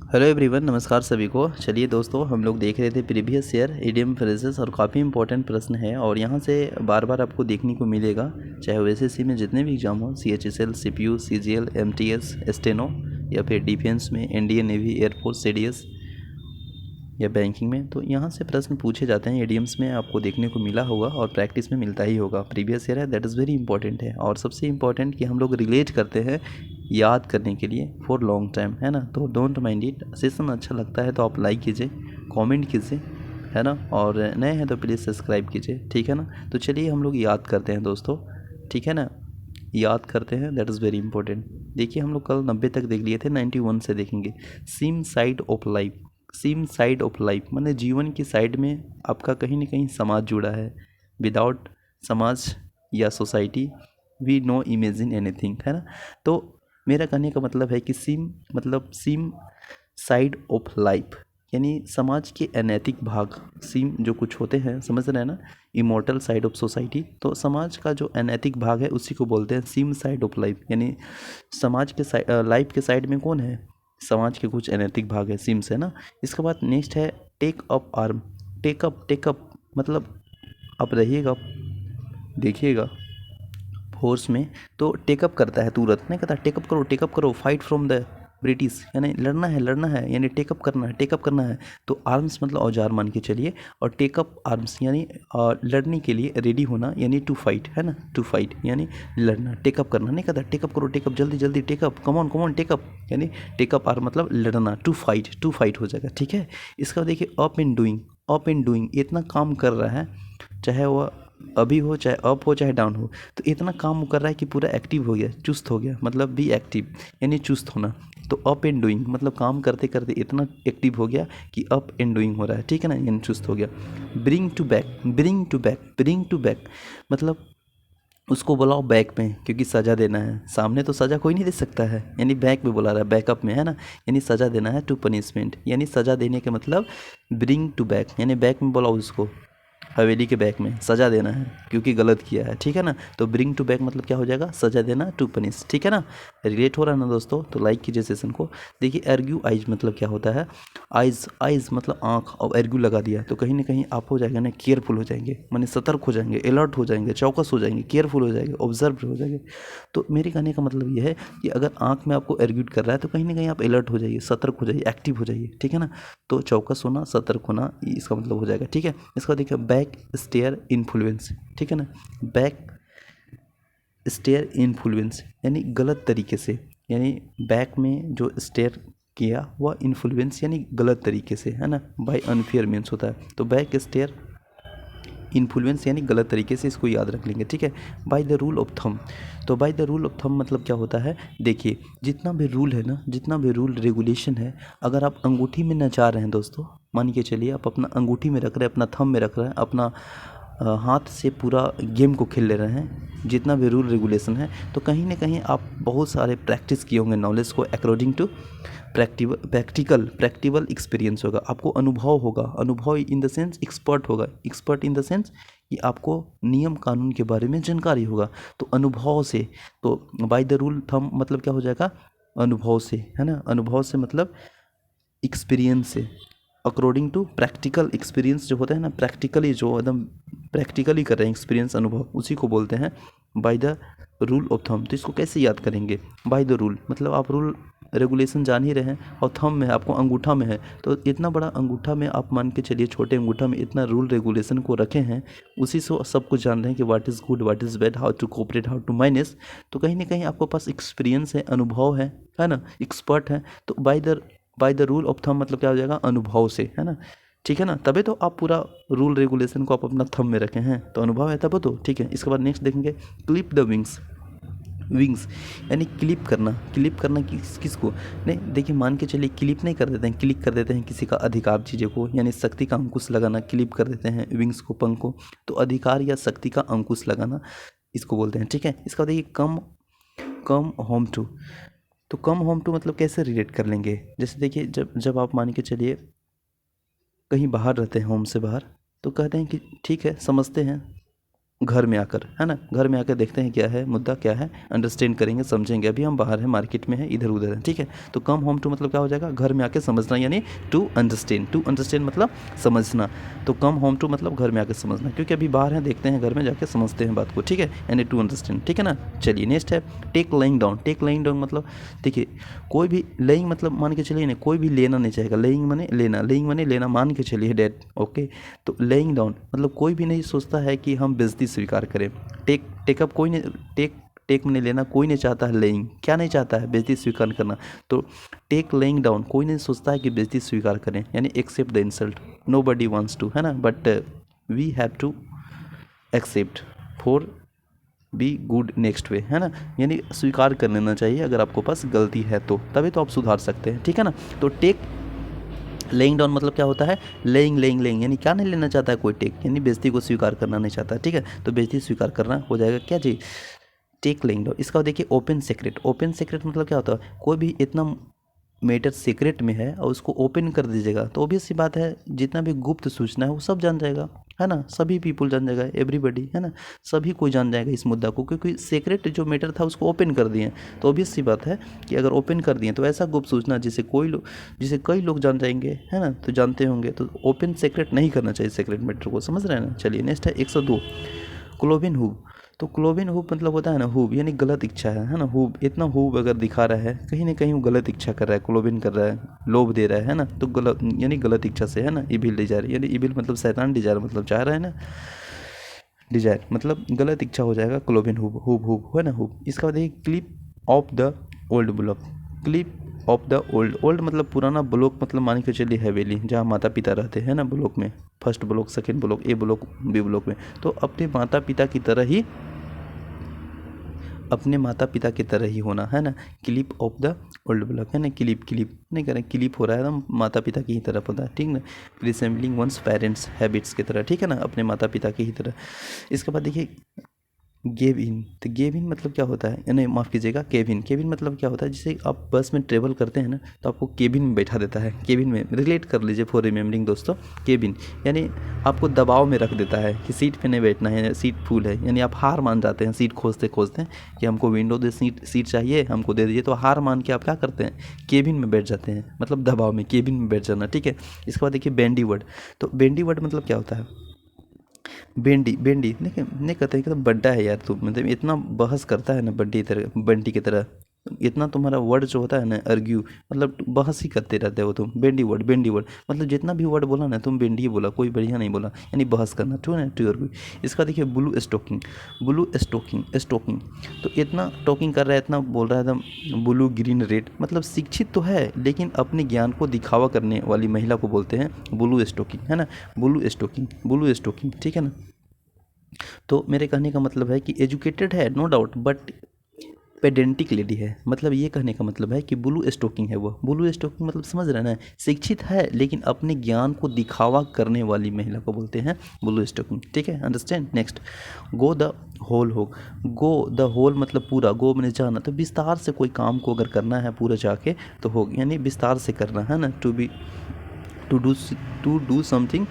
Hello everyone, नमस्कार सभी को। चलिए दोस्तों, हम लोग देख रहे थे प्रीवियस ईयर इडियम फ्रेजेस और काफ़ी इंपॉर्टेंट प्रश्न है और यहाँ से बार बार आपको देखने को मिलेगा, चाहे वो एसएससी में जितने भी एग्जाम हो, CHSL, CPU, CGL, MTS, steno या फिर डिफेंस में इंडियन नेवी, एयरफोर्स, सीडीएस या बैंकिंग में, तो यहाँ से प्रश्न पूछे जाते हैं। इडियम्स में आपको देखने को मिला होगा और प्रैक्टिस में मिलता ही होगा। प्रीवियस ईयर है, दैट इज़ वेरी इंपॉर्टेंट है। और सबसे इंपॉर्टेंट कि हम लोग रिलेट करते हैं याद करने के लिए फॉर लॉन्ग टाइम, है ना। तो डोंट माइंड इट। सेशन अच्छा लगता है तो आप लाइक कीजिए, कमेंट कीजिए, है ना। और नए हैं तो प्लीज़ सब्सक्राइब कीजिए, ठीक है ना। तो चलिए हम लोग याद करते हैं दोस्तों, ठीक है ना। याद करते हैं, दैट इज़ वेरी इंपॉर्टेंट। देखिए हम लोग कल 90 तक देख लिए थे, 91 से देखेंगे। Same side of life, same side of life माने जीवन की साइड में आपका कहीं ना कहीं समाज जुड़ा है। विदाउट समाज या society we no imagine anything, है ना। तो मेरा कहने का मतलब है कि सेम मतलब सेम साइड ऑफ लाइफ यानी समाज के अनैतिक भाग, सीम जो कुछ होते हैं, समझ रहे हैं ना। इमोर्टल साइड ऑफ सोसाइटी, तो समाज का जो अनैतिक भाग है उसी को बोलते हैं सीम साइड ऑफ लाइफ। यानी समाज के लाइफ के साइड में कौन है, समाज के कुछ अनैतिक भाग है, सिम्स, है ना। इसके बाद नेक्स्ट है टेक अप आर्म। टेकअप मतलब आप रहिएगा, देखिएगा फोर्स में, तो टेकअप करता है, तुरंत नहीं कहता टेकअप करो, फाइट फ्रॉम द ब्रिटिश, यानी लड़ना है यानी टेकअप करना है। तो आर्म्स मतलब औजार मान के चलिए, और टेकअप आर्म्स यानी लड़ने के लिए रेडी होना, यानी टू फाइट, है ना। टू फाइट यानी लड़ना, टेकअप करना नहीं कहता टेकअप करो, टेकअप जल्दी टेकअप, कमॉन टेकअप, यानी टेकअप आर्म मतलब लड़ना, टू फाइट हो जाएगा, ठीक है। इसका देखिए अप एंड डूइंग, इतना काम कर रहा है, चाहे वह अभी हो, चाहे अप हो, चाहे डाउन हो, तो इतना काम कर रहा है कि पूरा एक्टिव हो गया, चुस्त हो गया, मतलब बी एक्टिव यानी चुस्त होना। तो अप एंड डूइंग मतलब काम करते करते इतना एक्टिव हो गया कि अप एंड डूइंग हो रहा है, ठीक है ना, यानी चुस्त हो गया। ब्रिंग टू बैक मतलब उसको बुलाओ बैक में, क्योंकि सज़ा देना है। सामने तो सज़ा कोई नहीं दे सकता है, यानी बैक में बुला रहा है, बैकअप में, है ना। यानी सज़ा देना है, टू पनिशमेंट यानी सज़ा देने के मतलब ब्रिंग टू बैक, यानी बैक में बुलाओ उसको, हवेली के बैक में सज़ा देना है क्योंकि गलत किया है, ठीक है ना। तो ब्रिंग टू बैक मतलब क्या हो जाएगा, सज़ा देना, टू पनिश, ठीक है ना। रिलेट हो रहा है ना दोस्तों, तो लाइक कीजिए सेशन को। देखिए एर्ग्यू आइज मतलब क्या होता है, आइज मतलब आँख, और एर्ग्यू लगा दिया तो कहीं ना कहीं आप हो जाएगा ना केयरफुल हो जाएंगे, माने सतर्क हो जाएंगे, अलर्ट हो जाएंगे, चौकस हो जाएंगे, केयरफुल हो जाएंगे, ऑब्जर्व हो जाएंगे। तो मेरे कहने का मतलब ये है कि अगर आँख में आपको एर्ग्यूट कर रहा है तो कहीं ना कहीं आप अलर्ट हो जाइए, सतर्क हो जाइए, एक्टिव हो जाइए, ठीक है ना। तो चौकस होना, सतर्क होना, इसका मतलब हो जाएगा, ठीक है। इसका देखिए बैक स्टेयर इन्फ्लुएंस, ठीक है ना। बैक स्टेयर इन्फ्लुएंस यानी गलत तरीके से, यानी बैक में जो स्टेयर किया वह इन्फ्लुएंस यानी गलत तरीके से, है ना। बाय अनफेयर मीन्स होता है, तो बैक स्टेयर इन्फ्लुएंस यानी गलत तरीके से, इसको याद रख लेंगे, ठीक है। By the rule of thumb, तो by the rule of thumb मतलब क्या होता है, देखिए जितना भी रूल है ना, जितना भी रूल रेगुलेशन है, अगर आप अंगूठी में नचा रहे हैं दोस्तों, मान के चलिए आप अपना अंगूठी में रख रहे हैं, अपना थंब में रख रहे हैं, अपना हाथ से पूरा गेम को खेल ले रहे हैं, जितना भी रूल रेगुलेशन है, तो कहीं ना कहीं आप बहुत सारे प्रैक्टिस किए होंगे नॉलेज को अकॉर्डिंग टू प्रैक्टिकल एक्सपीरियंस होगा, आपको अनुभव होगा, अनुभव इन द सेंस एक्सपर्ट होगा, एक्सपर्ट इन द सेंस कि आपको नियम कानून के बारे में जानकारी होगा, तो अनुभव से। तो बाय द रूल थंब मतलब क्या हो जाएगा, अनुभव से, है ना। अनुभव से मतलब एक्सपीरियंस से, अकॉर्डिंग टू प्रैक्टिकल एक्सपीरियंस जो होता है ना, प्रैक्टिकली जो एकदम प्रैक्टिकली कर रहे हैं एक्सपीरियंस, अनुभव, उसी को बोलते हैं bye the rule of thumb. तो इसको कैसे याद करेंगे, बाय द रूल मतलब आप रूल रेगुलेशन जान ही रहे हैं, और थंब में है, आपको अंगूठा में है, तो इतना बड़ा अंगूठा में आप मान के चलिए, छोटे अंगूठा में इतना रूल रेगुलेशन को रखे हैं, उसी से सब कुछ जान रहे हैं कि what is good, what is bad, how to cooperate, how to minus. तो कहीं ना कहीं आपके पास एक्सपीरियंस है, अनुभव है ना, एक्सपर्ट है। तो by the rule of thumb मतलब क्या हो जाएगा, अनुभव से, है ना, ठीक है ना। तभी तो आप पूरा रूल रेगुलेशन को आप अपना थंब में रखे हैं, तो अनुभव है तब तो, ठीक है। इसके बाद नेक्स्ट देखेंगे क्लिप द विंग्स यानी क्लिप करना किसको, नहीं देखिए मान के चलिए क्लिप नहीं कर देते हैं, क्लिक कर देते हैं किसी का अधिकार चीज़ों को, यानी शक्ति का अंकुश लगाना, क्लिप कर देते हैं विंग्स को, पंख को, तो अधिकार या शक्ति का अंकुश लगाना इसको बोलते हैं, ठीक है। इसका देखिए कम होम टू, तो कम होम टू मतलब कैसे रिलेट कर लेंगे, जैसे देखिए जब आप मान के चलिए कहीं बाहर रहते हैं, होम से बाहर, तो कहते हैं कि ठीक है, समझते हैं घर में आकर, है ना, घर में आकर देखते हैं क्या है मुद्दा, क्या है, अंडरस्टैंड करेंगे, समझेंगे। अभी हम बाहर हैं, मार्केट में है, इधर उधर है, ठीक है। तो कम होम टू मतलब क्या हो जाएगा, घर में आके समझना, यानी टू अंडरस्टैंड मतलब समझना। तो कम होम टू मतलब घर में आके समझना, क्योंकि अभी बाहर हैं, देखते हैं, घर में जाके समझते हैं बात को, ठीक है, यानी टू अंडरस्टैंड, ठीक है ना। चलिए नेक्स्ट है take laying down. Take laying down मतलब देखिए, कोई भी लेइंग मतलब मान के चलिए ना, कोई भी लेना नहीं चाहेगा। लेइंग माने लेना, लेइंग माने लेना, मान के चलिए डैट, ओके। तो लेइंग डाउन मतलब कोई भी नहीं सोचता है कि हम बेइज्जती स्वीकार करें। टेकअप कोई नहीं, टेक में लेना कोई नहीं चाहता है। लेइंग क्या नहीं चाहता है, बेइज्जती स्वीकार करना। तो टेक लेइंग डाउन कोई नहीं सोचता है कि बेइज्जती स्वीकार करें, यानी accept the insult. Nobody wants to, है ना, but we have to accept for be good next way, है ना, यानी स्वीकार कर लेना चाहिए अगर आपको पास गलती है तो, तभी तो आप सुधार सकते हैं, ठीक है ना। तो टेक लेइंग डाउन मतलब क्या होता है, लेइंग यानी क्या नहीं लेना चाहता है कोई, टेक यानी बेइज्जती को स्वीकार करना नहीं चाहता, ठीक है। तो बेइज्जती स्वीकार करना हो जाएगा क्या जी, टेक लेइंग डाउन। इसका देखिए ओपन सीक्रेट। ओपन सीक्रेट मतलब क्या होता है, कोई भी इतना मैटर सीक्रेट में है और उसको ओपन कर दीजिएगा तो ऑब्वियस सी बात है, जितना भी गुप्त सूचना है वो सब जान जाएगा, है ना, सभी पीपल जान जाएगा, एवरीबडी, है ना, सभी कोई जान जाएगा इस मुद्दा को, क्योंकि सीक्रेट जो मैटर था उसको ओपन कर दिए। तो ऑब्वियस सी बात है कि अगर ओपन कर दिए तो ऐसा गुप्त सूचना जिसे कई लोग जान जाएंगे, है ना, तो जानते होंगे, तो ओपन सीक्रेट नहीं करना चाहिए सीक्रेट मैटर को, समझ रहे हैं ना। चलिए नेक्स्ट है 102 क्लोबिन हुब। तो क्लोबिन हुब मतलब होता है ना, हुब यानी गलत इच्छा है ना। हुब इतना हुब अगर दिखा रहा है, कहीं ना कहीं वो गलत इच्छा कर रहा है, क्लोबिन कर रहा है, लोभ दे रहा है ना, तो गलत यानी गलत इच्छा से, है ना। इविल डिजायर, यानी इविल मतलब शैतान, डिजायर मतलब चाह रहा है ना, डिजायर मतलब गलत इच्छा हो जाएगा। क्लोबिन हुब हुब हुब है ना, हुब। इसका बाद देखिए clip of the old block. Clip of the old मतलब पुराना ब्लॉक, मतलब मान के चलिए हवेली जहाँ माता पिता रहते हैं ना, ब्लॉक में, फर्स्ट ब्लॉक, सेकंड ब्लॉक, ए ब्लॉक, बी ब्लॉक में। तो अपने माता पिता की तरह ही, अपने माता पिता की तरह ही होना, है ना। Clip of the old block, है ना, क्लिप नहीं करें, क्लिप हो रहा है ना, माता पिता की ही तरफ होता है, ठीक ना। रिसेंबलिंग वंस पेरेंट्स हैबिट्स की तरह, ठीक है ना, अपने माता पिता की ही तरह। इसके बाद देखिए गेव इन। तो गेव इन मतलब क्या होता है, नहीं माफ़ कीजिएगा, केबिन मतलब क्या होता है, जैसे आप बस में ट्रेवल करते हैं ना, तो आपको केबिन में बैठा देता है। केबिन में रिलेट कर लीजिए फॉर रिमेम्बरिंग दोस्तों, केबिन यानी आपको दबाव में रख देता है कि सीट पे नहीं बैठना है, सीट फुल है, यानी आप हार मान जाते हैं सीट खोजते खोजते कि हमको विंडो दे सीट चाहिए, हमको दे दीजिए, तो हार मान के आप क्या करते हैं, केबिन में बैठ जाते हैं, मतलब दबाव में, केबिन में बैठ जाना, ठीक है। इसके बाद देखिए बेंडी वर्ड। तो बेंडी वर्ड मतलब क्या होता है, बेंडी नहीं कहते हैं कि तो बड्डा है यार तू, मतलब इतना बहस करता है ना, बंटी की तरह, इतना तुम्हारा वर्ड जो होता है ना, अर्ग्यू मतलब बहस ही करते रहते हो तुम। बेंडी वर्ड मतलब जितना भी वर्ड बोला ना तुम बेंडी ही बोला, कोई बढ़िया नहीं बोला, यानी बहस करना, ठीक है ना, टू अर्ग्यू। इसका देखिए ब्लू स्टोकिंग। तो इतना टॉकिंग कर रहा है, इतना बोल रहा है एकदम, ब्लू ग्रीन रेड मतलब शिक्षित तो है लेकिन अपने ज्ञान को दिखावा करने वाली महिला को बोलते हैं ब्लू स्टोकिंग, है ना, ब्लू स्टोकिंग, ठीक है ना। तो मेरे कहने का मतलब है कि एजुकेटेड है no doubt, but pedantic lady है, मतलब ये कहने का मतलब है कि ब्लू स्टोकिंग है वो। ब्लू स्टोकिंग मतलब समझ रहे हैं ना, शिक्षित है लेकिन अपने ज्ञान को दिखावा करने वाली महिला को बोलते हैं ब्लू स्टोकिंग, ठीक है, understand. Next go the whole मतलब पूरा, गो मैंने जाना, तो विस्तार से कोई काम को अगर करना है पूरा जाके तो हो, यानी विस्तार से करना, है ना, टू डू समथिंग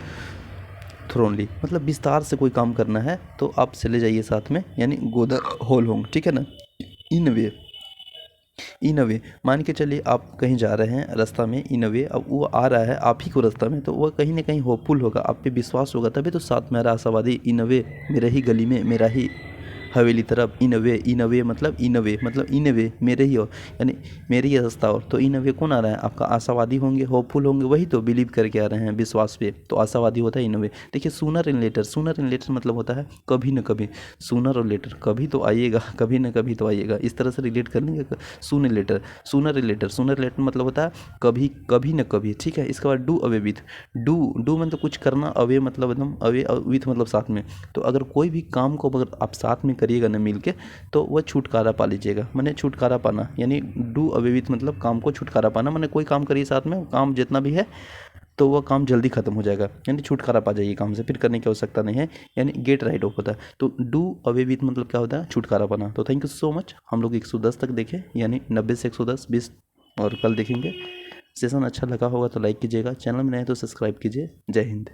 थ्रोनली मतलब विस्तार से कोई काम करना है तो आप चले जाइए साथ में, यानी गो द होल होंग, ठीक है ना। इन वे मान के चलिए आप कहीं जा रहे हैं रास्ता में, इन वे अब वो आ रहा है आप ही को रास्ता में, तो वह कहीं ना कहीं होपफुल होगा, आप पे विश्वास होगा, तभी तो साथ में आ रहा आशावादी। इन वे मेरे ही गली में, मेरा ही हवेली तरफ, इन वे मतलब इन वे मेरे ही हो, यानी मेरी ही रास्ता। और तो इन वे कौन आ रहा है, आपका आशावादी होंगे, होपफुल होंगे, वही तो बिलीव करके आ रहे हैं विश्वास पे, तो आशावादी होता है इन वे। देखिए सूनर इन लेटर मतलब होता है कभी न कभी, सूनर और लेटर कभी तो आइएगा, कभी न कभी तो आइएगा, इस तरह से रिलेट कर लेंगे। सूनर लेटर मतलब होता है कभी न कभी, ठीक है। इसके बाद डू अवे विथ, डू मतलब कुछ करना, अवे मतलब एकदम, अवे विथ मतलब साथ में। तो अगर कोई भी काम को अगर आप साथ में करिएगा ना मिल के, तो वह छुटकारा पा लीजिएगा, मैंने छुटकारा पाना, यानी डू अवे विथ मतलब काम को छुटकारा पाना, मैंने कोई काम करिए साथ में, काम जितना भी है तो वह काम जल्दी खत्म हो जाएगा, यानी छुटकारा पा जाइए काम से, फिर करने की आवश्यकता नहीं है, यानी गेट राइट ऑफ होता है। तो डू अवे विथ मतलब क्या होता है, छुटकारा पाना। तो थैंक यू सो मच, हम लोग 110 तक देखें, यानी 90 से 110 20 और कल देखेंगे। सेशन अच्छा लगा होगा तो लाइक कीजिएगा, चैनल में नए तो सब्सक्राइब कीजिए। जय हिंद।